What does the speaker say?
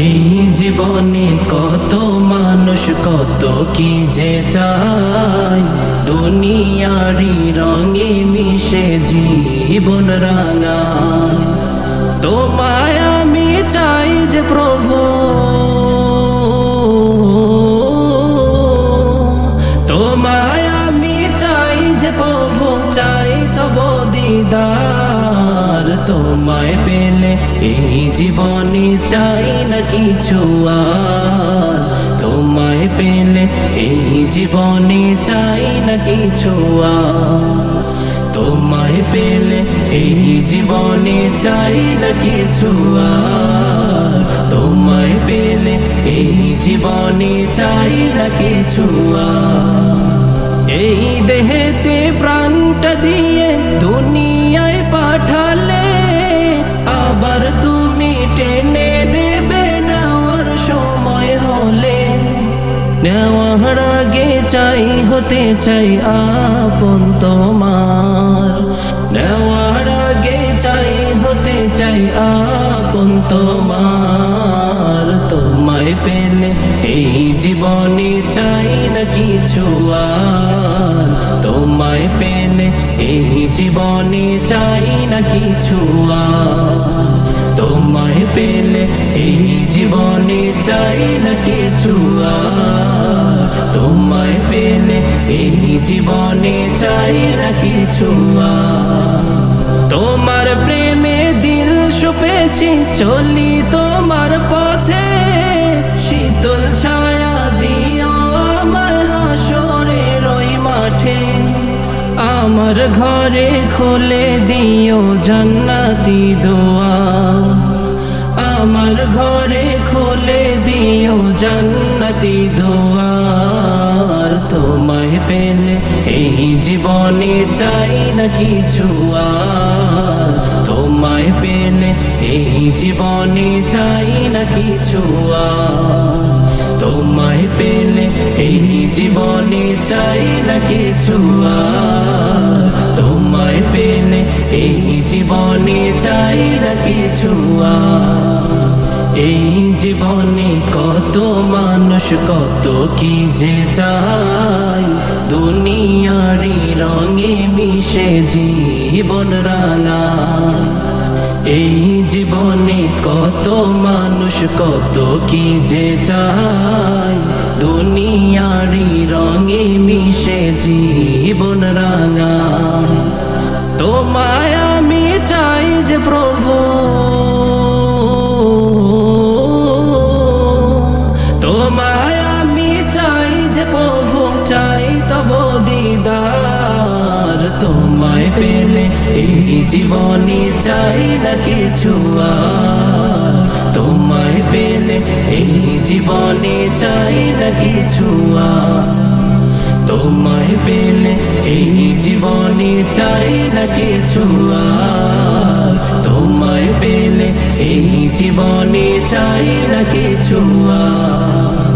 এই জীবনে কত মানুষ কত কি যে চায়, দুনিয়ারি রঙে মিশে জীবন রাঙায়। তোমায় আমি চাই যে প্রভু, তোমায় আমি চাই যে প্রভু, চাই তব দিদার। তোমায় পেলে এই জীবনে চাই না কিছু আর, তোমায় পেলে এই জীবনে চাই না কিছু আর, তোমায় পেলে এই জীবনে চাই না কিছু আর, তোমায় পেলে এই জীবনে চাই না কিছু আর। এই দেহেতে প্রাণটা দিয়ে দুনিয়ায় পাঠালে, আবার তুমি টেনে নেবে নেওয়ার সময় হলে। নেওয়ার আগে চাই হতে চাই আপন তোমার, নেওয়ার আগে চাই হতে চাই আপন তোমার। তোমায় পেলে এই জীবনে চাই না কিছু আর, তোমায় পেলে এই জীবনে চাই না কিছু আর, তোমায় পেলে এই জীবনে চাই না কিছু আর, তোমায় পেলে এই জীবনে চাই না কিছু আর। তোমার প্রেমে দিল সপেছি চলি তোমার পথে, শীতল ছায়া দিও আমার হাসরের ওই মাঠে। আমার ঘরে খুলে দিও জান্নাতি দুয়ার, আমার ঘরে খুলে দিও জান্নাতি দুয়ার। তোমায় পেলে এই জীবনে চাই না কিছু আর, তোমায় পেলে এই জীবনে চাই না কিছু আর, তোমায় পেলে এই জীবনে চাই না কিছু আর, তোমায় পেলে এই জীবনে চাই না কিছু আর। এই জীবনে কত মানুষ কত কি যে চায়, দুনিয়ারি রঙে মিশে জীবন রাঙায়। এই জীবনে কত মানুষ কত কি যে চায়, দুনিয়ারি রঙে মিশে জীবন রাঙায়। তোমায় আমি চাই যে প্রভু, তোমায় আমি চাই যে প্রভু, চাই তব দিদার। তোমায় পেলে এই জীবনে চাই না কিছু আর, তোমায় পেলে এই জীবনে চাই না কিছু আর, তোমায় পেলে এই জীবনে চাই না কিছু আর, তোমায় পেলে এই জীবনে চাই না কিছু আর।